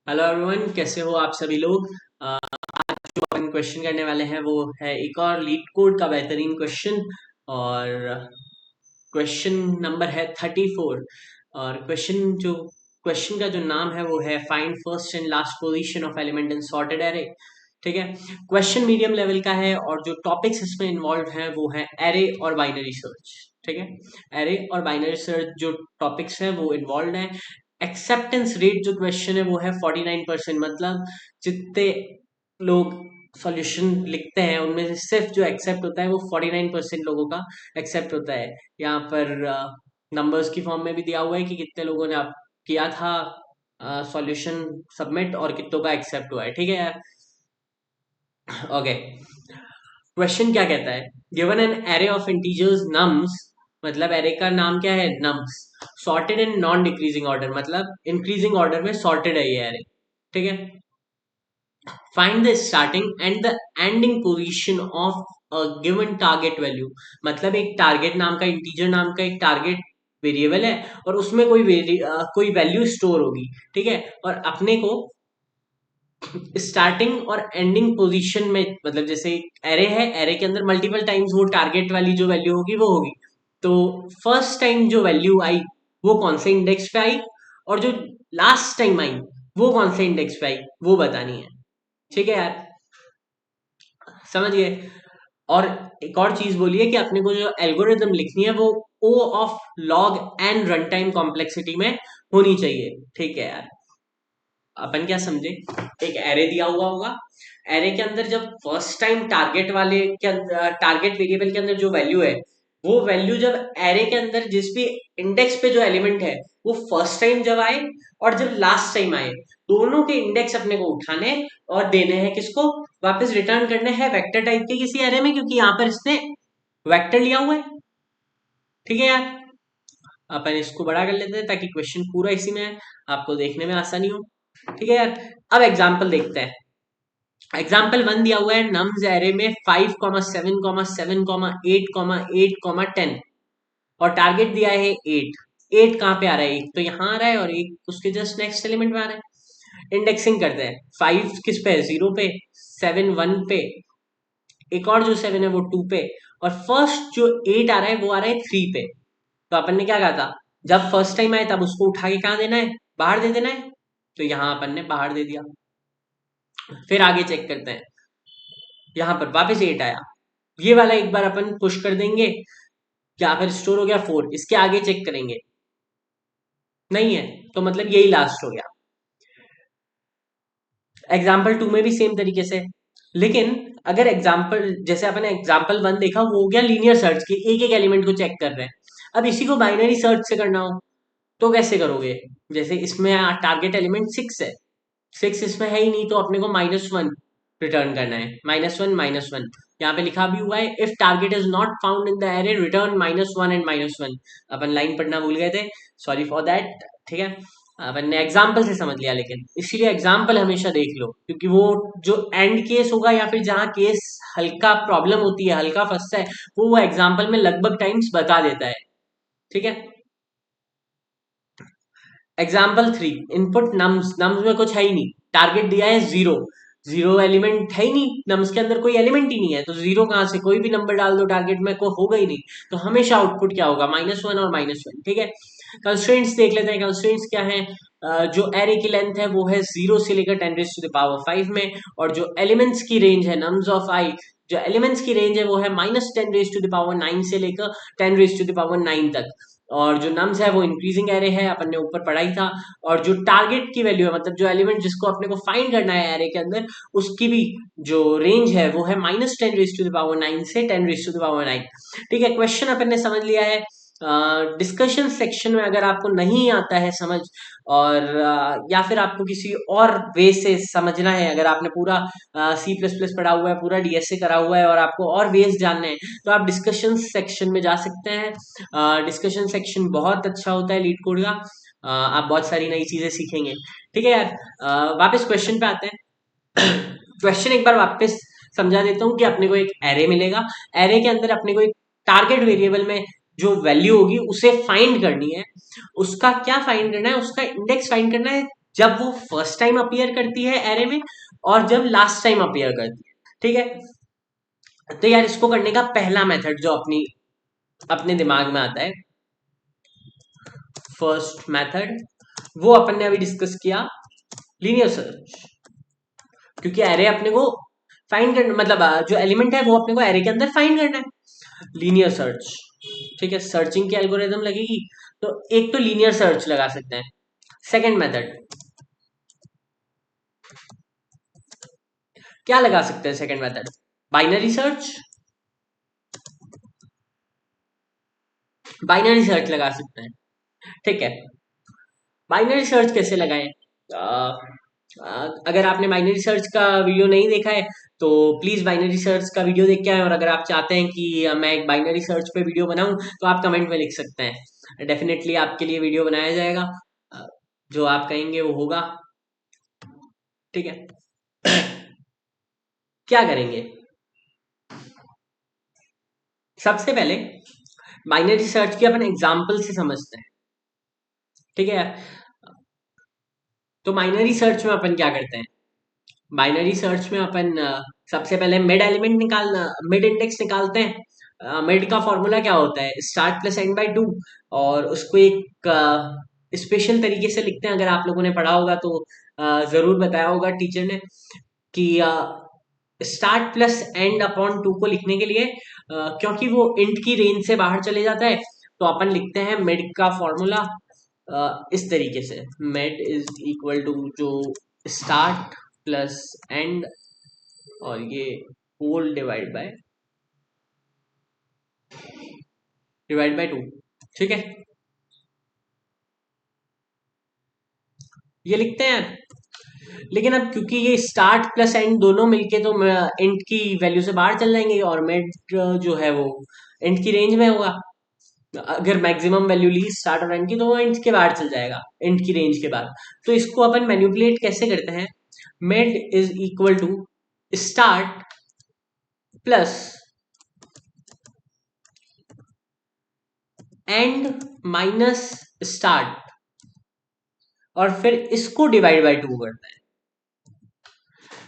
Hello everyone, कैसे हो आप सभी लोग। जो अपन क्वेश्चन करने वाले हैं वो है एक और लीड कोड का बेहतरीन क्वेश्चन। और क्वेश्चन नंबर है 34। और क्वेश्चन का जो नाम है वो है find first and last position of element in sorted array. ठीक है। क्वेश्चन मीडियम लेवल का है और जो टॉपिक्स इसमें इन्वॉल्व हैं वो है एरे और बाइनरी सर्च। ठीक है। एरे और बाइनरी सर्च जो टॉपिक्स हैं वो इन्वॉल्व हैं। एक्सेप्टेंस रेट जो क्वेश्चन है वो है 49%। मतलब जितने लोग सॉल्यूशन लिखते हैं उनमें से सिर्फ जो एक्सेप्ट होता है वो 49% लोगों का एक्सेप्ट होता है। यहाँ पर नंबर्स की फॉर्म में भी दिया हुआ है कि कितने लोगों ने आप किया था सॉल्यूशन सबमिट और कितनों का एक्सेप्ट हुआ है। ठीक है यार। ओके। क्वेश्चन क्या कहता है, given an array of integers nums, मतलब एरे का नाम क्या है nums, sorted in non decreasing order, मतलब इंक्रीजिंग ऑर्डर में सॉर्टेड है ये एरे। ठीक है। Find the starting and the ending position of a given target value. मतलब एक टारगेट नाम का इंटीजर नाम का एक टारगेट वेरिएबल है और उसमें कोई वैल्यू स्टोर होगी। ठीक है। और अपने को स्टार्टिंग और एंडिंग पोजीशन में, मतलब जैसे एरे है, एरे के अंदर मल्टीपल टाइम्स वो टारगेट वाली जो वैल्यू होगी वो होगी। तो फर्स्ट टाइम जो वैल्यू आई वो कौन से इंडेक्स पे आई और जो लास्ट टाइम आई वो कौन से इंडेक्स पे आई वो बतानी है। ठीक है यार, समझ गए। और एक और चीज बोलिए कि अपने को जो एल्गोरिदम लिखनी है वो O of log n run time complexity में होनी चाहिए। ठीक है यार। अपन क्या समझे, एक एरे दिया हुआ होगा, एरे के अंदर जब फर्स्ट टाइम टारगेट वेरिएबल के अंदर जो वैल्यू है वो वैल्यू जब एरे के अंदर जिस भी इंडेक्स पे जो एलिमेंट है वो फर्स्ट टाइम जब आए और जब लास्ट टाइम आए, दोनों के इंडेक्स अपने को उठाने और देने हैं किसको, वापस रिटर्न करने हैं वेक्टर टाइप के किसी एरे में, क्योंकि यहाँ पर इसने वेक्टर लिया हुआ है। ठीक है यार। अपन इसको बड़ा कर लेते हैं ताकि क्वेश्चन पूरा इसी में है, आपको देखने में आसानी हो। ठीक है यार। अब एग्जाम्पल देखते हैं। एग्जाम्पल 1 दिया हुआ है, नम्स एरे में 5,7,7,8,8,10 और टारगेट दिया है 8। 8 कहाँ पे आ रहा है, एक तो यहाँ आ रहा है और एक उसके जस्ट नेक्स्ट एलिमेंट में आ रहा है। इंडेक्सिंग करते हैं। 5 किस पे है, 0 पे। 7 1 पे, एक और जो 7 है वो 2 पे, और फर्स्ट जो 8 आ रहा है वो आ रहा है 3 पे। तो अपन ने क्या कहा था, जब फर्स्ट टाइम आए तब उसको उठा के कहाँ देना है, बाहर दे देना है। तो यहाँ अपन ने बाहर दे दिया। फिर आगे चेक करते हैं। यहाँ पर वापस 8 आया, ये वाला एक बार अपन पुश कर देंगे, क्या फिर स्टोर हो गया 4। इसके आगे चेक करेंगे, नहीं है, तो मतलब यही लास्ट हो गया। एग्जाम्पल 2 में भी सेम तरीके से। लेकिन अगर एग्जाम्पल जैसे अपन एग्जाम्पल 1 देखा वो हो गया लीनियर सर्च की, एक एक एलिमेंट को चेक कर रहे हैं। अब इसी को बाइनरी सर्च से करना हो तो कैसे करोगे। जैसे इसमें टारगेट एलिमेंट 6 है, 6 इसमें है ही नहीं, तो अपने को -1 रिटर्न करना है। -1 -1 यहाँ पे लिखा भी हुआ है, if target is not found in the array return -1 and -1। Upon line पढ़ना भूल गए थे, सॉरी फॉर दैट। ठीक है। अपन ने एग्जाम्पल से समझ लिया, लेकिन इसीलिए एग्जाम्पल हमेशा देख लो, क्योंकि वो जो एंड केस होगा या फिर जहाँ केस हल्का प्रॉब्लम होती है, हल्का फंसता है, वो एग्जाम्पल में लगभग टाइम्स बता देता है। ठीक है। एग्जाम्पल 3, इनपुट नम्स, नम्स में कुछ है ही नहीं, टारगेट दिया है 0। 0 एलिमेंट है ही नहीं, नम्स के अंदर कोई एलिमेंट ही नहीं है, तो 0 कहाँ से, कोई भी नंबर डाल दो टारगेट में, कोई होगा ही नहीं। तो हमेशा आउटपुट क्या होगा, -1 और -1। ठीक है। कंस्ट्रेंट्स देख लेते हैं, कंस्ट्रेंट्स क्या है। जो एरे की लेंथ है वो है 0 से लेकर 10⁻⁵ में, और जो एलिमेंट्स की रेंज है नम्स ऑफ आई, जो एलिमेंट्स की रेंज है वो है -10⁻9 से लेकर 10⁻9 तक। और जो नम्स है वो इंक्रीजिंग एरे है, अपन ने ऊपर पढ़ा ही था। और जो टारगेट की वैल्यू है, मतलब जो एलिमेंट जिसको अपने को फाइंड करना है एरे के अंदर, उसकी भी जो रेंज है वो है -10⁻9 से 10⁻9। ठीक है। क्वेश्चन अपन ने समझ लिया है। डिस्कशन सेक्शन में अगर आपको नहीं आता है समझ, और या फिर आपको किसी और वे से समझना है, अगर आपने पूरा C++ पढ़ा हुआ है, पूरा DSA करा हुआ है और आपको और वेज जानने हैं, तो आप डिस्कशन सेक्शन में जा सकते हैं। डिस्कशन सेक्शन बहुत अच्छा होता है लीड कोड का। आप बहुत सारी नई चीजें सीखेंगे। ठीक है यार। वापस क्वेश्चन पे आते हैं। क्वेश्चन एक बार वापस समझा देता हूँ कि अपने को एक एरे मिलेगा, एरे के अंदर अपने को एक टारगेट वेरिएबल में जो वैल्यू होगी उसे फाइंड करनी है। उसका क्या फाइंड करना है, उसका इंडेक्स फाइंड करना है जब वो फर्स्ट टाइम अपीयर करती है एरे में और जब लास्ट टाइम अपीयर करती है। ठीक है, तो यार इसको करने का पहला मेथड जो अपने दिमाग में आता है, फर्स्ट मेथड, वो अपन ने अभी डिस्कस किया, लीनियर सर्च। क्योंकि एरे अपने को फाइंड करना, मतलब जो एलिमेंट है वो अपने को एरे के अंदर फाइंड करना है। लीनियर सर्च, ठीक है, सर्चिंग की एल्गोरिदम लगेगी, तो एक तो लीनियर सर्च लगा सकते हैं। सेकंड मेथड क्या लगा सकते हैं? Second method binary search, binary search लगा सकते हैं। ठीक है, बाइनरी सर्च कैसे लगाएं? अगर आपने बाइनरी सर्च का वीडियो नहीं देखा है तो प्लीज बाइनरी सर्च का वीडियो देख के आए, और अगर आप चाहते हैं कि मैं एक बाइनरी सर्च पे वीडियो बनाऊं तो आप कमेंट में लिख सकते हैं, डेफिनेटली आपके लिए वीडियो बनाया जाएगा। अ, जो आप कहेंगे वो होगा। ठीक है, क्या करेंगे? सबसे पहले बाइनरी सर्च की अपन एग्जाम्पल से समझते हैं। ठीक है, तो बाइनरी सर्च में अपन क्या करते हैं? बाइनरी सर्च में अपन सबसे पहले मिड एलिमेंट निकालना, मिड इंडेक्स निकालते हैं। मिड का फॉर्मूला क्या होता है? Start plus and by two. और उसको एक स्पेशल तरीके से लिखते हैं, अगर आप लोगों ने पढ़ा होगा तो जरूर बताया होगा टीचर ने कि start plus and upon two को लिखने के लिए क्योंकि वो इंट की रेंज से बाहर चले जाता है, तो अपन लिखते हैं मिड का फॉर्मूला इस तरीके से, मिड इज इक्वल टू जो स्टार्ट प्लस एंड और ये होल डिवाइड बाय टू। ठीक है, ये लिखते हैं। लेकिन अब क्योंकि ये स्टार्ट प्लस एंड दोनों मिलके तो इंट की वैल्यू से बाहर चल जाएंगे, और मिड जो है वो इंट की रेंज में होगा। अगर मैक्सिमम वैल्यू ली स्टार्ट और एंड की तो वो इंट के बाहर चल जाएगा, इंट की रेंज के बाद। तो इसको अपन मैनिपुलेट कैसे करते हैं? Mid is equal to start plus end minus start, और फिर इसको डिवाइड बाय टू करते हैं।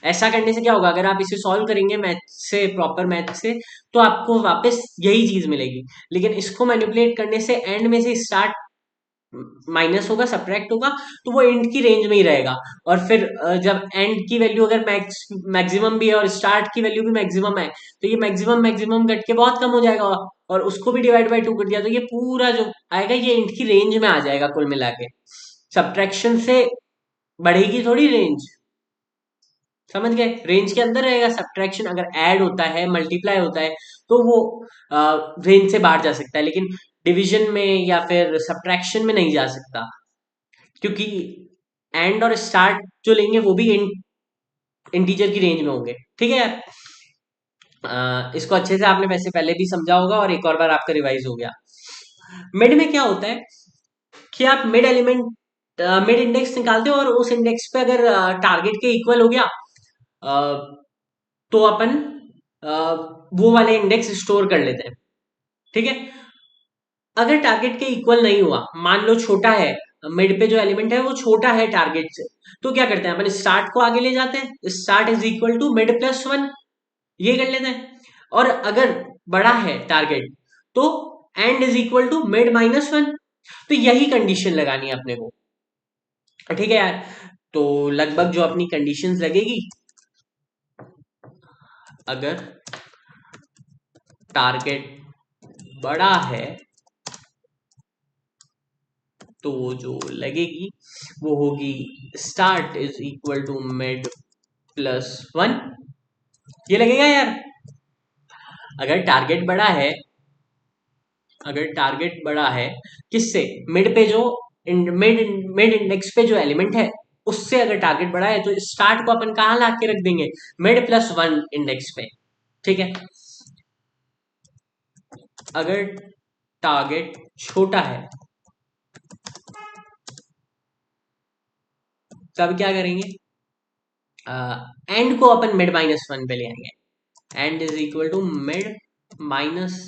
ऐसा करने से क्या होगा? अगर आप इसे सॉल्व करेंगे मैथ से, प्रॉपर मैथ से, तो आपको वापस यही चीज मिलेगी। लेकिन इसको मैनिपुलेट करने से एंड में से स्टार्ट माइनस होगा, सब्ट्रैक्ट होगा, तो वो एंड की रेंज में ही रहेगा। और फिर जब एंड की वैल्यू अगर मैक्सिमम भी है और स्टार्ट की वैल्यू भी मैक्सिमम है, तो ये मैक्सिमम मैक्सिमम कट के बहुत कम हो जाएगा, और उसको भी डिवाइड बाय टू कर दिया तो ये पूरा जो आएगा ये एंड की रेंज में आ जाएगा कुल मिला के। सब्ट्रैक्शन से बढ़ेगी थोड़ी रेंज, समझ गए? रेंज के अंदर रहेगा। सब्ट्रैक्शन अगर ऐड होता है, मल्टीप्लाई होता है, तो वो रेंज से बाहर जा सकता है, लेकिन डिवीजन में या फिर सब्ट्रैक्शन में नहीं जा सकता, क्योंकि एंड और स्टार्ट जो लेंगे वो भी इंटीजर की रेंज में होंगे। ठीक है यार, इसको अच्छे से आपने वैसे पहले भी समझा होगा और एक और बार आपका रिवाइज हो गया। मिड में क्या होता है कि आप मिड एलिमेंट, मिड इंडेक्स निकालते हो, और उस इंडेक्स पे अगर टारगेट के इक्वल हो गया तो अपन अ, वो वाले इंडेक्स स्टोर कर लेते हैं। ठीक है, अगर टारगेट के इक्वल नहीं हुआ, मान लो छोटा है, मिड पे जो एलिमेंट है वो छोटा है टारगेट से, तो क्या करते हैं अपन? स्टार्ट को आगे ले जाते हैं, start is equal to mid plus one, ये कर लेते हैं। और अगर बड़ा है टारगेट तो end is equal to mid minus one. तो यही कंडीशन लगानी है अपने को। ठीक है यार, तो लगभग जो अपनी कंडीशंस लगेगी, अगर टारगेट बड़ा है तो जो लगेगी वो होगी start is equal to mid plus one, ये लगेगा यार। अगर टारगेट बड़ा है, अगर टारगेट बड़ा है किससे? मिड पे जो मिड मिड इंडेक्स पे जो एलिमेंट है उससे अगर टारगेट बड़ा है, तो स्टार्ट को अपन कहाँ ला के रख देंगे? मिड प्लस वन इंडेक्स पे। ठीक है, अगर टारगेट छोटा है तब क्या करेंगे? एंड को अपन मिड माइनस वन पे ले आएंगे, end is equal to mid minus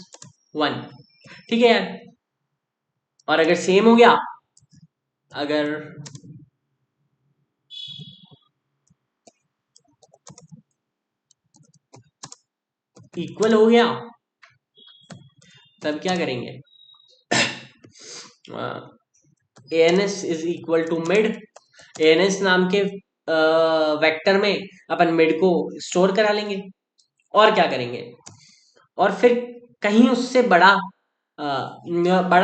one. ठीक है यार, और अगर सेम हो गया, अगर इक्वल हो गया, तब क्या करेंगे, A N S is equal to mid, A N S नाम के वेक्टर में अपन मिड को स्टोर करा लेंगे, और क्या करेंगे, और फिर कहीं उससे बड़ा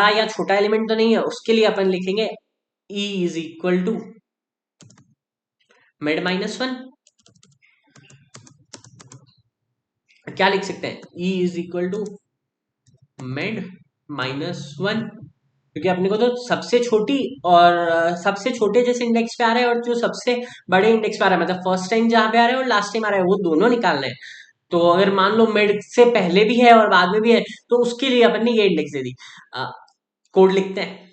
या छोटा एलिमेंट तो नहीं है, उसके लिए अपन लिखेंगे e is equal to mid -1। क्या लिख सकते हैं, e is equal to mid -1, क्योंकि अपने को तो सबसे छोटी और सबसे छोटे जैसे इंडेक्स पे आ रहा है और जो सबसे बड़े इंडेक्स पे आ रहा है, मतलब फर्स्ट टाइम जहां पे आ रहा है और लास्ट टाइम आ रहा है, वो दोनों निकालना है। तो अगर मान लो मिड से पहले भी है और बाद में भी है, तो उसके लिए अपन ने ये इंडेक्स दे दी। कोड लिखते हैं,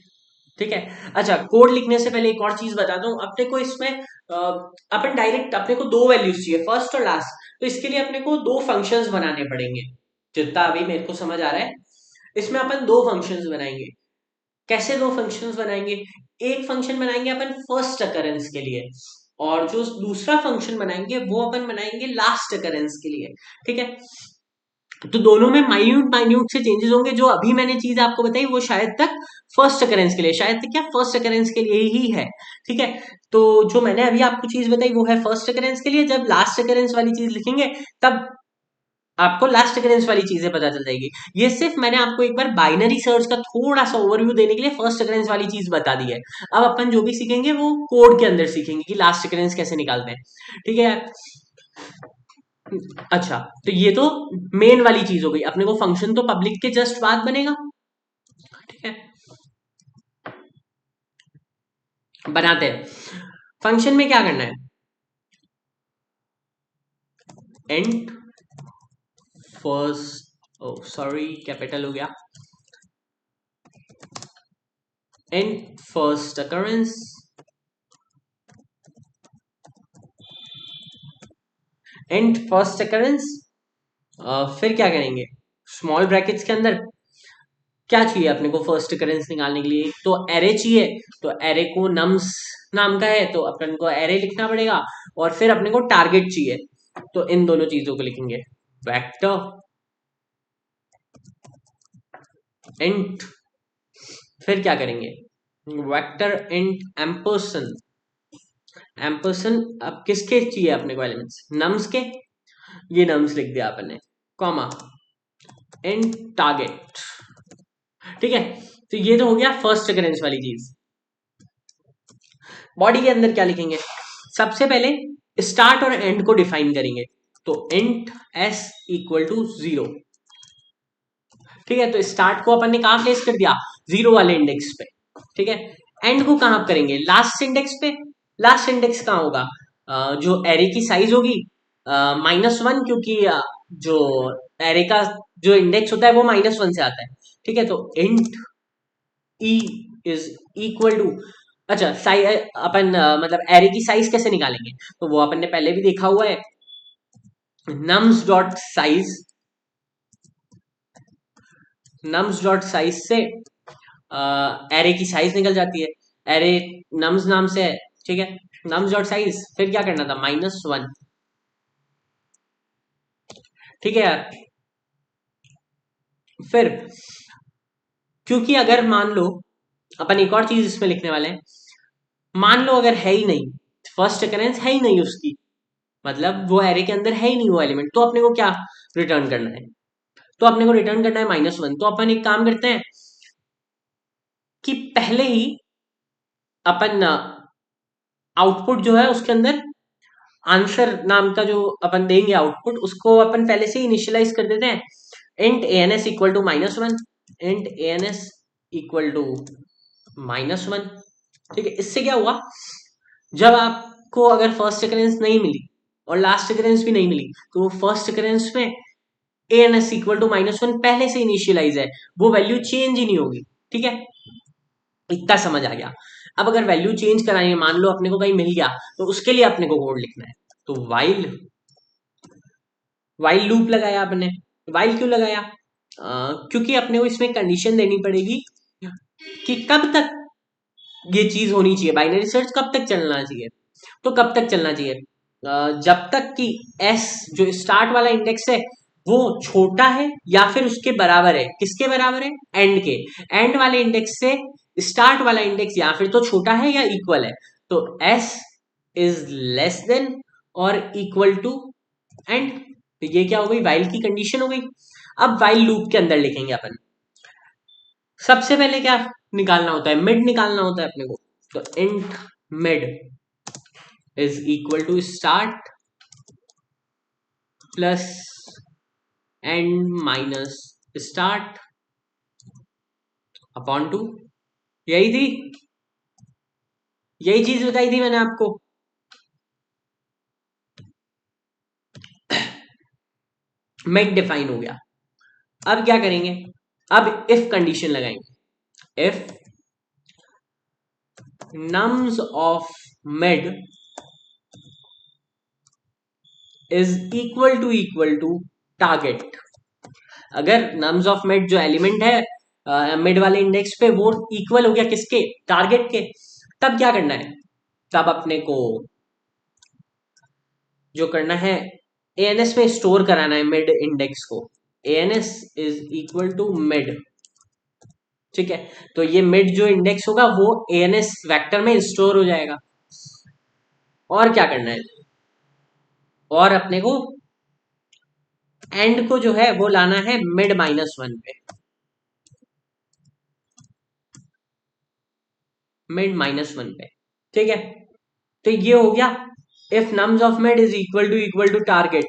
ठीक है। अच्छा, कोड लिखने से पहले एक और चीज बताता हूँ अपने को, इसमें अपन डायरेक्ट अपने को दो वैल्यूज चाहिए, फर्स्ट और लास्ट, तो इसके लिए अपने को दो फंक्शंस बनाने पड़ेंगे, जितना अभी मेरे को समझ आ रहा है। इसमें अपन दो फंक्शंस बनाएंगे। कैसे दो फंक्शंस बनाएंगे, एक फंक्शन बनाएंगे अपन फर्स्ट अकरेंस के लिए, और जो दूसरा फंक्शन बनाएंगे वो अपन बनाएंगे लास्ट अकरेंस के लिए, ठीक है। तो दोनों में माइन्यूट माइन्यूट से चेंजेस होंगे। जो अभी मैंने चीज आपको बताई वो शायद तक फर्स्ट अकरेंस के लिए, शायद तक क्या फर्स्ट अकरेंस के लिए ही है, ठीक है। तो जो मैंने अभी आपको चीज बताई वो है फर्स्ट अकरेंस के लिए। जब लास्ट अकरेंस वाली चीज लिखेंगे तब आपको लास्ट अकरेंस वाली चीजें पता चल जाएगी। ये सिर्फ मैंने आपको एक बार बाइनरी सर्च का थोड़ा सा ओवरव्यू देने के लिए फर्स्ट अकरेंस वाली चीज बता दी है। अब अपन जो भी सीखेंगे वो कोड के अंदर सीखेंगे कि लास्ट अकरेंस कैसे निकालते हैं, ठीक है। अच्छा, तो ये तो मेन वाली चीज हो गई। अपने को फंक्शन तो पब्लिक के जस्ट बाद बनेगा, ठीक है। बनाते हैं। फंक्शन में क्या करना है, end first, oh sorry capital हो गया, end first occurrence, end first occurrence. फिर क्या करेंगे, स्मॉल ब्रैकेट्स के अंदर क्या चाहिए अपने को फर्स्ट अकरेंस निकालने के लिए, तो एरे चाहिए। तो एरे को नम्स नाम का है तो अपन को एरे लिखना पड़ेगा, और फिर अपने को टारगेट चाहिए, तो इन दोनों चीजों को लिखेंगे, वेक्टर इंट, फिर क्या करेंगे, वेक्टर इंट एम्परसन, एम्परसन अब किसके चाहिए अपने को एलिमेंट्स, नम्स के, ये नम्स लिख दिया अपन ने, कॉमा इंट टारगेट, ठीक है। तो ये तो हो गया फर्स्ट अकरेंस वाली चीज। बॉडी के अंदर क्या लिखेंगे, सबसे पहले स्टार्ट और एंड को डिफाइन करेंगे, तो इंट एस इक्वल टू 0, ठीक है। तो स्टार्ट को अपन ने कहां प्लेस कर दिया, 0 वाले इंडेक्स पे, ठीक है। एंड को कहां करेंगे, लास्ट इंडेक्स पे। लास्ट इंडेक्स कहां होगा, जो एरे की साइज होगी -1, क्योंकि जो एरे का जो इंडेक्स होता है वो -1 से आता है, ठीक है। तो int e is equal to, अच्छा अपन मतलब एरे की साइज कैसे निकालेंगे, तो वो अपन ने पहले भी देखा हुआ है, nums dot size, nums dot size से एरे की साइज निकल जाती है, एरे nums नाम से है, ठीक है। nums डॉट साइज, फिर क्या करना था, -1, ठीक है यार। फिर क्योंकि अगर मान लो अपन एक और चीज इसमें लिखने वाले हैं, मान लो अगर है ही नहीं, फर्स्ट अकरेंस है ही नहीं उसकी, मतलब वो एरे के अंदर है ही नहीं वो एलिमेंट, तो अपने को क्या रिटर्न करना है, तो अपने को रिटर्न करना है -1। तो अपन एक काम करते हैं कि पहले ही अपन आउटपुट जो है उसके अंदर आंसर नाम का जो अपन देंगे आउटपुट, उसको अपन पहले से इनिशियलाइज कर देते हैं, int ANS equal to -1, int ANS equal to -1, ठीक है। इससे क्या हुआ, जब आपको अगर फर्स्ट अकरेंस नहीं मिली और लास्ट अकरेंस भी नहीं मिली, तो वो फर्स्ट अकरेंस में ए एन एस इक्वल टू -1 पहले से इनिशियलाइज है, वो वैल्यू चेंज ही नहीं होगी, ठीक है। इतना समझ आ गया। अब अगर वैल्यू चेंज करानी है, मान लो अपने को कहीं मिल गया, तो उसके लिए अपने को कोड लिखना है, तो वाइल, वाइल लूप लगाया आपने। वाइल क्यों लगाया, क्योंकि अपने को इसमें कंडीशन देनी पड़ेगी कि कब तक ये चीज होनी चाहिए, बाइनरी सर्च कब तक चलना चाहिए, तो कब तक चलना चाहिए, जब तक कि एस जो स्टार्ट वाला इंडेक्स है वो छोटा है या फिर उसके बराबर है, किसके बराबर है, एंड के, एंड वाले इंडेक्स से स्टार्ट वाला इंडेक्स या फिर तो छोटा है या इक्वल है, तो s इज लेस देन और इक्वल टू एंड। तो ये क्या हो गई, वाइल की कंडीशन हो गई। अब वाइल लूप के अंदर लिखेंगे अपन, सबसे पहले क्या निकालना होता है, मिड निकालना होता है अपने को। तो int mid is equal to start plus end minus start upon two. यही थी, यही चीज बताई थी मैंने आपको। मेक डिफाइन हो गया। अब क्या करेंगे, अब इफ कंडीशन लगाएंगे, if nums of mid is equal to target. अगर नम्स ऑफ मिड जो एलिमेंट है मिड वाले इंडेक्स पे वो इक्वल हो गया किसके, टारगेट के, तब क्या करना है, तब अपने को जो करना है एएनएस में स्टोर कराना है मिड इंडेक्स को। ANS is equal to mid, ठीक है। तो ये मिड जो इंडेक्स होगा वो एएनएस वेक्टर में स्टोर हो जाएगा। और क्या करना है, और अपने को एंड को जो है वो लाना है मिड -1 पे, मिड -1 पे, ठीक है। तो ये हो गया if nums of mid is equal to target.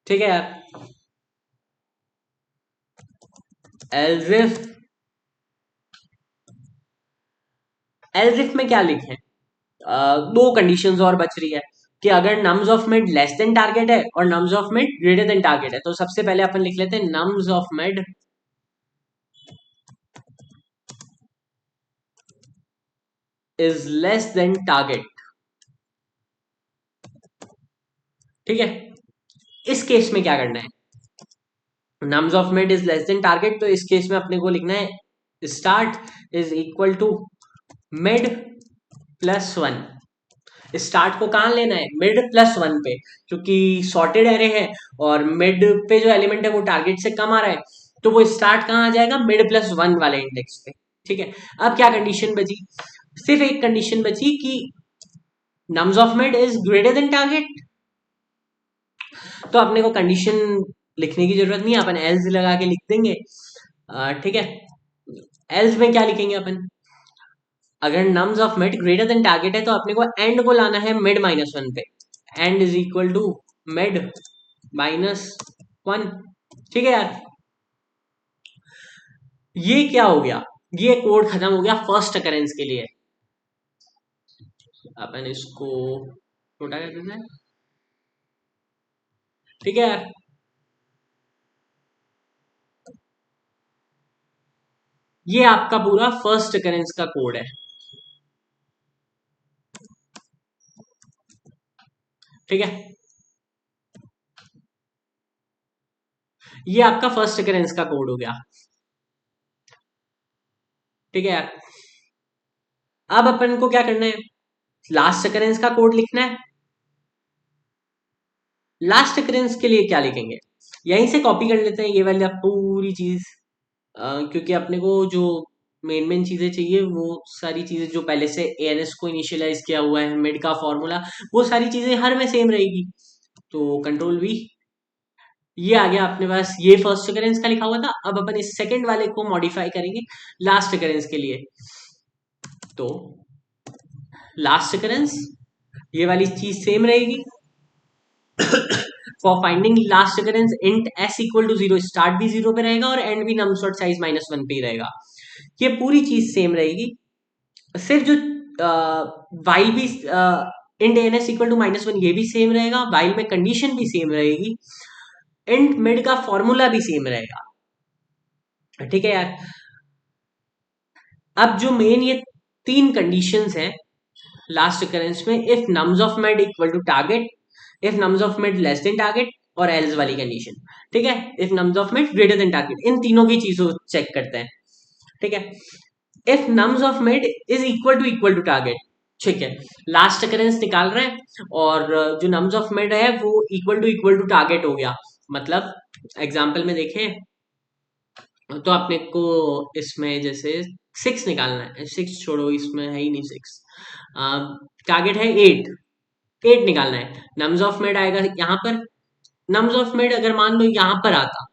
ठीक है यार, एल्स इफ में क्या लिखे, दो कंडीशंस और बच रही है कि अगर nums of mid less than target है और nums of mid greater than target है। तो सबसे पहले अपन लिख लेते हैं nums of mid is less than target, ठीक है। इस केस में क्या करना है, nums of mid is less than target, तो इस केस में अपने को लिखना है start is equal to mid +1। Start को कहां लेना है, मिड +1 पे, क्योंकि सॉर्टेड एरे है और मिड पे जो एलिमेंट है वो टारगेट से कम आ रहा है, तो वो स्टार्ट कहां आ जाएगा, मिड +1 वाले इंडेक्स पे, ठीक है। अब क्या कंडीशन बची, सिर्फ एक कंडीशन बची कि nums of mid is greater than target. तो अपने को कंडीशन लिखने की जरूरत नहीं है, अपन एल्स लगा के लिख देंगे, ठीक है। एल्स में क्या लिखेंगे अपन, अगर nums of mid greater than target है तो अपने को एंड को लाना है मिड -1 पे, end is equal to mid -1, ठीक है यार। ये क्या हो गया, ये कोड खत्म हो गया फर्स्ट अकरेंस के लिए। अपन इसको छोटा कर देते हैं, ठीक है यार। ये आपका पूरा फर्स्ट अकरेंस का कोड है, ठीक है। ये आपका फर्स्ट अकरेंस का कोड हो गया, ठीक है यार। अब अपन को क्या करना है, लास्ट अकरेंस का कोड लिखना है। लास्ट अकरेंस के लिए क्या लिखेंगे, यहीं से कॉपी कर लेते हैं ये वाली पूरी चीज, क्योंकि अपने को जो मेन मेन चीजें चाहिए वो सारी चीजें जो पहले से एएनएस को इनिशियलाइज किया हुआ है, मिड का फॉर्मूला, वो सारी चीजें हर में सेम रहेगी। तो कंट्रोल V, ये आ गया अपने पास, ये फर्स्ट अकरेंस का लिखा हुआ था। अब अपन इस सेकंड वाले को मॉडिफाई करेंगे लास्ट अकरेंस के लिए। तो लास्ट अकरेंस ये वाली चीज सेम रहेगी। For finding last occurrence int s equal to 0, start भी 0 पे रहेगा और एंड भी नम्स डॉट साइज -1 पे ही रहेगा। ये पूरी चीज सेम रहेगी, सिर्फ जो वाइल भी int n s equal to -1 ये भी सेम रहेगा, वाइल में कंडीशन भी सेम रहेगी, इंट मिड का फॉर्मूला भी सेम रहेगा, ठीक है यार। अब जो मेन ये तीन कंडीशंस हैं लास्ट अकरेंस में, if nums of mid equal to target, if nums of mid less than target और एल्स वाली कंडीशन, ठीक है। If nums of mid greater than target, इन तीनों की चीजों चेक करते हैं, ठीक है। If nums of mid is equal to target, ठीक है, लास्ट अकरेंस निकाल रहे हैं और जो नम्स ऑफ मिड है वो इक्वल टू टारगेट हो गया। मतलब एग्जाम्पल में देखें तो अपने को इसमें जैसे 6 निकालना है, 6 छोड़ो, इसमें है ही नहीं 6। टारगेट है 8, 8 निकालना है। नम्स ऑफ मिड आएगा यहाँ पर। नम्स ऑफ मिड अगर मान लो यहाँ पर आता,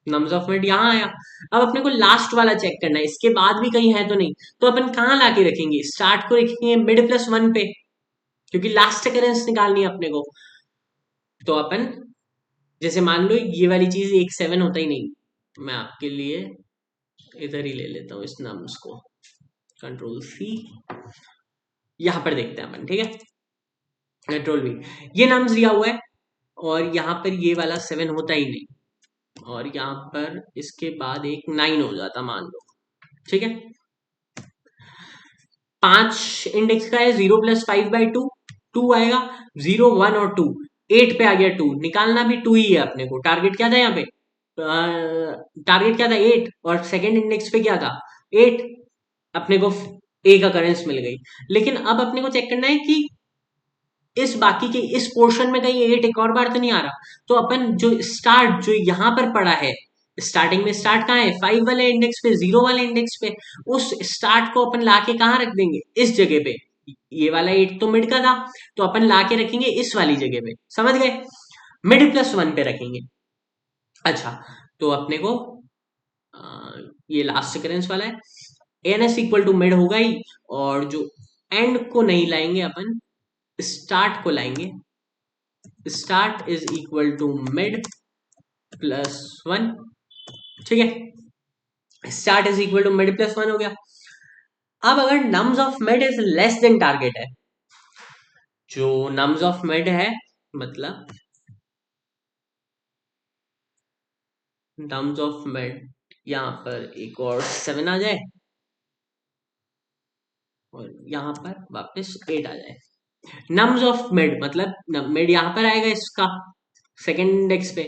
नम्स ऑफ मिड यहाँ आया। अब अपने को लास्ट वाला चेक करना है, इसके बाद भी कहीं है तो नहीं। तो अपन कहाँ लाके रखेंगे, स्टार्ट को रखेंगे मिड प्लस 1 पे, क्योंकि लास्ट अकरेंस निकालनी है अपने को। तो अपन जैसे मान लो ये वाली चीज एक 7 होता ही नहीं, मैं आपके लिए इधर ही ले लेता हूँ इस नम्स को, कंट्रोल सी, यहाँ पर देखते हैं अपन, ठीक है, कंट्रोल वी। ये नम्स दिया हुआ है और यहाँ पर ये वाला 7 होता ही नहीं, और यहाँ पर इसके बाद एक 9 हो जाता मान लो, ठीक है। 5 इंडेक्स का है, 0+5/2, 2 आएगा, 0 1 और 2, 8 पे आ गया 2, निकालना भी 2 ही है अपने को। टारगेट क्या था यहाँ पे, टारगेट क्या था 8, और सेकंड इंडेक्स पे क्या था 8, अपने को एक अकरेंस मिल गई। लेकिन अब अपने को चेक करना है कि इस बाकी के इस पोर्शन में कहीं 8 एक और बार तो नहीं आ रहा। तो अपन जो स्टार्ट जो यहाँ पर पड़ा है, स्टार्टिंग में स्टार्ट कहाँ है, 5 वाले इंडेक्स पे, 0 वाले इंडेक्स पे, उस स्टार्ट को अपन लाके कहाँ रख देंगे, इस जगह पे। ये वाला 8 तो मिड का था, तो अपन लाके रखेंगे इस वाली जगह पे, समझ गए, मिड+1 पे रखेंगे। अच्छा, तो अपने को ये लास्ट अकरेंस वाला है, एन इक्वल टू मिड होगा ही, और जो एंड को नहीं लाएंगे अपन, स्टार्ट को लाएंगे। स्टार्ट इज इक्वल टू मिड+1, ठीक है, स्टार्ट इज इक्वल टू मिड+1 हो गया। अब अगर nums of mid is less than target है, जो नम्स ऑफ मिड है, मतलब नम्स ऑफ मिड, यहाँ पर एक और 7 आ जाए और यहाँ पर वापस 8 आ जाए। नम्स ऑफ मिड मतलब मिड यहाँ पर आएगा इसका सेकेंड इंडेक्स पे,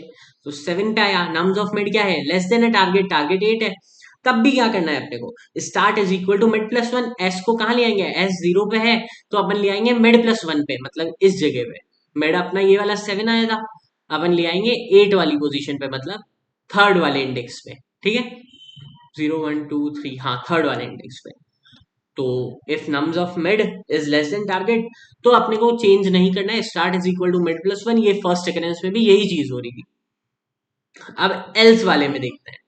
तो 7 पे आया। नम्स ऑफ मिड क्या है, लेस देन है टारगेट, टारगेट 8 है। तब भी क्या करना है अपने को, स्टार्ट इज इक्वल टू मिड+1, एस को कहाँ ले आएंगे, एस 0 पे है, तो अपन ले आएंगे मिड+1 पे, मतलब इस जगह पे। मिड अपना ये वाला 7 आया था, अपन ले आएंगे 8 वाली पोजीशन पे, मतलब थर्ड वाले इंडेक्स पे, ठीक है, 0 1 2 3, हाँ थर्ड वाले इंडेक्स पे। तो if nums of mid is less than target, तो अपने को चेंज नहीं करना है, स्टार्ट इज इक्वल टू मिड+1। ये फर्स्ट अकरेंस में भी यही चीज हो रही थी। अब एल्स वाले में देखते हैं,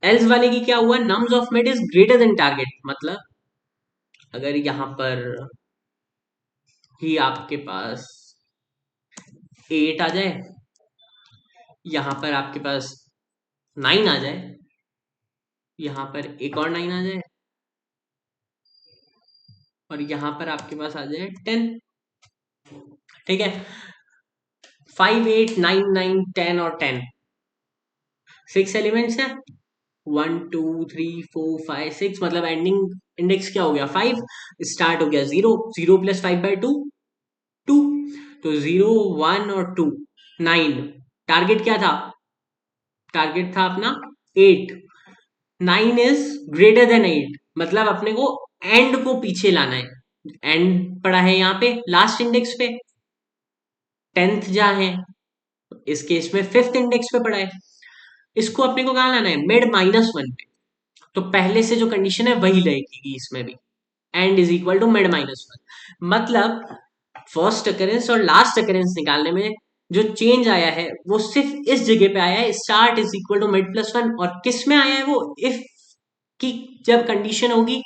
एल्स वाले की क्या हुआ, nums of mid is greater than target, मतलब अगर यहां पर ही आपके पास 8 आ जाए, यहां पर आपके पास 9 आ जाए, यहां पर एक और 9 आ जाए, और यहां पर आपके पास आ जाए 10, ठीक है, 5 8 9 9 10 और 10, 6 एलिमेंट्स है, 1 2 3 4 5 6, मतलब एंडिंग इंडेक्स क्या हो गया 5, स्टार्ट हो गया 0, 0+5/2, 2, तो 0 1 और 2, 9, टारगेट क्या था, टारगेट था अपना 8, 9 इज ग्रेटर देन 8, मतलब अपने को एंड को पीछे लाना है। एंड पड़ा है यहाँ पे लास्ट इंडेक्स पे, 10th जहां है, इस केस में 5th इंडेक्स पे पड़ा है, इसको अपने को कहाँ लाना है, मिड-1 पे। तो पहले से जो कंडीशन है वही रहेगी इसमें भी, एंड इज इक्वल टू मिड-1, मतलब फर्स्ट अकरेंस और लास्ट अकरेंस निकालने में जो चेंज आया है वो सिर्फ इस जगह पे आया है, स्टार्ट इज इक्वल टू मिड+1, और किस में आया है वो, इफ की जब कंडीशन होगी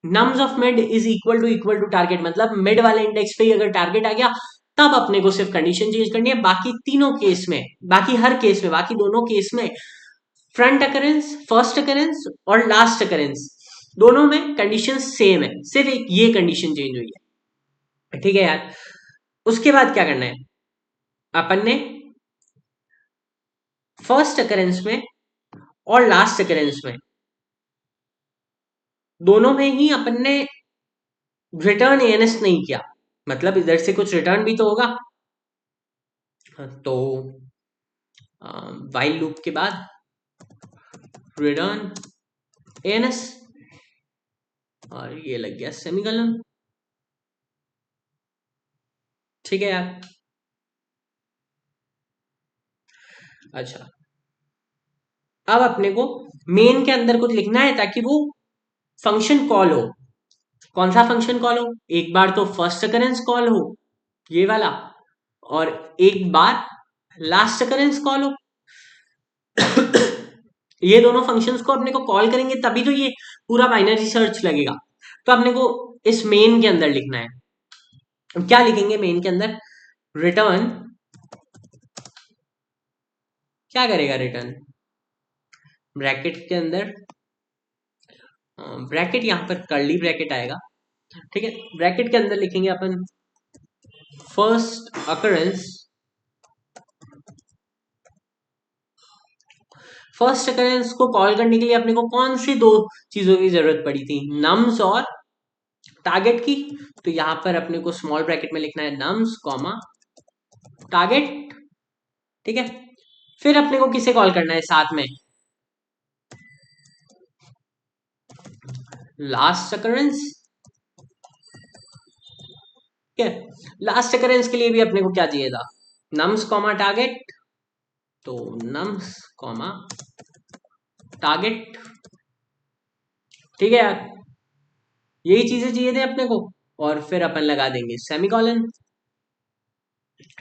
nums of mid is equal to target, मतलब मिड वाले इंडेक्स पे ही अगर टारगेट आ गया, तब अपने को सिर्फ कंडीशन चेंज करनी है। बाकी तीनों केस में, बाकी हर केस में, बाकी दोनों केस में, फ्रंट अकरेंस, फर्स्ट अकरेंस और लास्ट अकरेंस, दोनों में कंडीशन सेम है, सिर्फ एक ये कंडीशन चेंज हुई है, ठीक है यार। उसके बाद क्या करना है, अपन ने फर्स्ट अकरेंस में और लास्ट अकरेंस में दोनों में ही अपन ने रिटर्न एएनएस नहीं किया, मतलब इधर से कुछ रिटर्न भी तो होगा। तो वाइल लूप के बाद रिटर्न एएनएस, और ये लग गया सेमीकोलन। ठीक है यार। अच्छा, अब अपने को मेन के अंदर कुछ लिखना है ताकि वो फंक्शन कॉल हो। कौन सा फंक्शन कॉल हो? एक बार तो फर्स्ट अकरेंस कॉल हो, ये वाला, और एक बार लास्ट अकरेंस कॉल हो। ये दोनों फंक्शंस को अपने को कॉल करेंगे तभी तो ये पूरा बाइनरी सर्च लगेगा। तो अपने को इस मेन के अंदर लिखना है। क्या लिखेंगे मेन के अंदर? रिटर्न। क्या करेगा रिटर्न? ब्रैकेट के अंदर, ब्रैकेट यहां पर कर्ली ब्रैकेट आएगा। ठीक है, ब्रैकेट के अंदर लिखेंगे अपन फर्स्ट अकरेंस। फर्स्ट अकरेंस को कॉल करने के लिए अपने को कौन सी दो चीजों की जरूरत पड़ी थी? नम्स और टारगेट की। तो यहां पर अपने को स्मॉल ब्रैकेट में लिखना है नम्स कॉमा टारगेट। ठीक है, फिर अपने को किसे कॉल करना है साथ में? Last occurrence. ठीक है, लास्ट अकरेंस के लिए भी अपने को क्या चाहिए था? Nums comma target. तो नम्स कॉमा टारगेट। ठीक है यार, यही चीजें चाहिए थे अपने को। और फिर अपन लगा देंगे सेमीकोलन।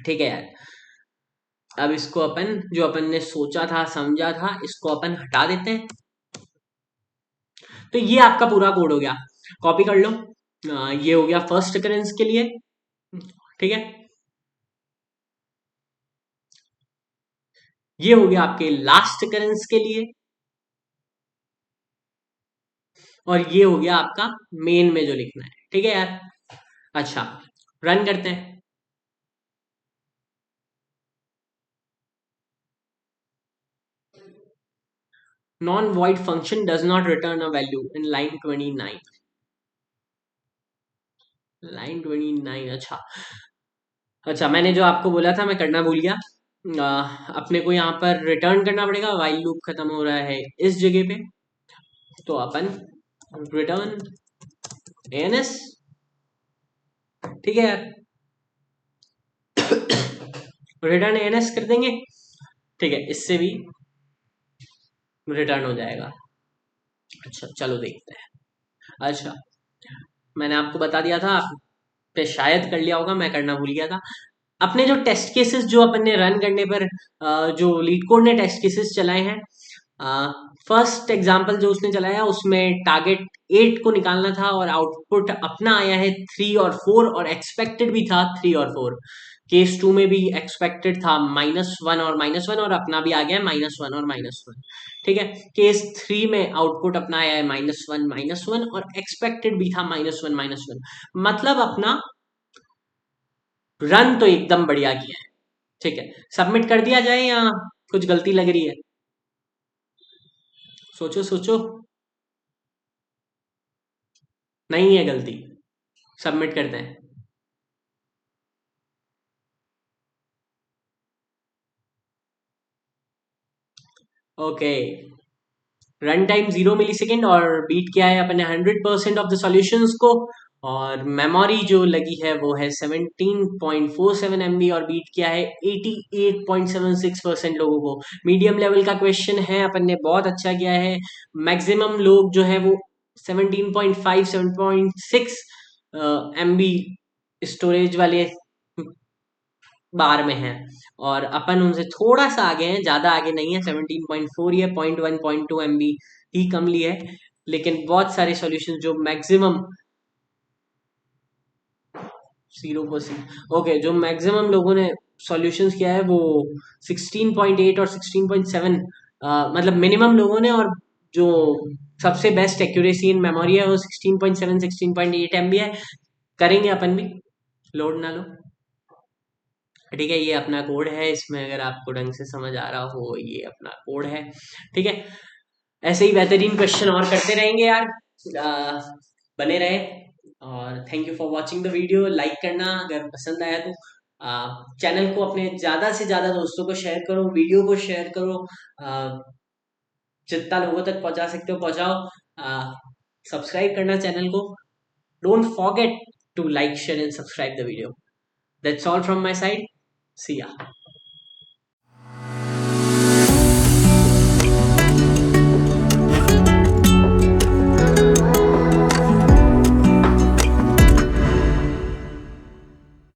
ठीक है यार, अब इसको अपन जो अपन ने सोचा था समझा था इसको अपन हटा देते हैं। तो ये आपका पूरा कोड हो गया। कॉपी कर लो। ये हो गया फर्स्ट अकरेंस के लिए। ठीक है, ये हो गया आपके लास्ट अकरेंस के लिए, और ये हो गया आपका मेन में जो लिखना है। ठीक है यार। अच्छा, रन करते हैं। Non void function does not return a value in line 29। Line 29। अच्छा, अच्छा, मैंने जो आपको बोला था मैं करना भूल गया। अपने को यहाँ पर रिटर्न करना पड़ेगा। वाइल लूप खत्म हो रहा है इस जगह पे, तो अपन रिटर्न एएनएस। ठीक है यार, रिटर्न एएनएस कर देंगे। ठीक है, इससे भी रिटर्न हो जाएगा। अच्छा, चलो देखते हैं। अच्छा, मैंने आपको बता दिया था, आप पे शायद कर लिया होगा, मैं करना भूल गया था। अपने जो टेस्ट केसेस जो अपन ने रन करने पर जो लीड कोड ने टेस्ट केसेस चलाए हैं, फर्स्ट एग्जांपल जो उसने चलाया उसमें टारगेट 8 को निकालना था और आउटपुट अपना आया है 3 और 4, और एक्सपेक्टेड भी था 3 और 4। केस 2 में भी एक्सपेक्टेड था -1 और -1, और अपना भी आ गया है -1 और -1। ठीक है, केस 3 में आउटपुट अपना आया है -1 और एक्सपेक्टेड भी था -1। मतलब अपना रन तो एकदम बढ़िया किया है। ठीक है, सबमिट कर दिया जाए या कुछ गलती लग रही है? सोचो सोचो। नहीं है गलती, सबमिट करते हैं। ओके, रन टाइम 0 मिली सेकेंड, और बीट किया है अपने 100% ऑफ द सॉल्यूशंस को। और मेमोरी जो लगी है वो है 17.47 MB, और बीट किया है 88.76% लोगों को। मीडियम लेवल का क्वेश्चन है, अपन ने बहुत अच्छा किया है। मैक्सिमम लोग जो है वो 17.5 7.6 MB स्टोरेज वाले बार में है, और अपन उनसे थोड़ा सा आगे हैं, ज्यादा आगे नहीं है। 17.4 या 0.1 0.2 MB ही कम ली है। लेकिन बहुत सारे सॉल्यूशन जो मैक्सिमम 0%, ओके, जो मैक्सिमम लोगों ने सॉल्यूशंस किया है वो 16.8 और 16.7, मतलब मिनिमम लोगों ने, और जो सबसे बेस्ट एक्यूरेसी इन मेमोरी है वो 16.7 16.8 MB है। करेंगे अपन भी, लोड ना लो। ठीक है, ये अपना कोड है, इसमें अगर आपको ढंग से समझ आ रहा हो, ये अपना कोड है। ठीक है, ऐसे ही बेहतरीन क्वेश्चन और करते रहेंगे यार। आ, बने रहे। और thank you for watching the video. Like करना अगर पसंद आया तो। चैनल को अपने ज़्यादा से ज़्यादा दोस्तों को शेयर करो, वीडियो को शेयर करो। जितना लोगों तक पहुंचा सकते हो पहुंचाओ। सब्सक्राइब करना चैनल को. Don't forget to like, share and subscribe the video. That's all from my side. See ya.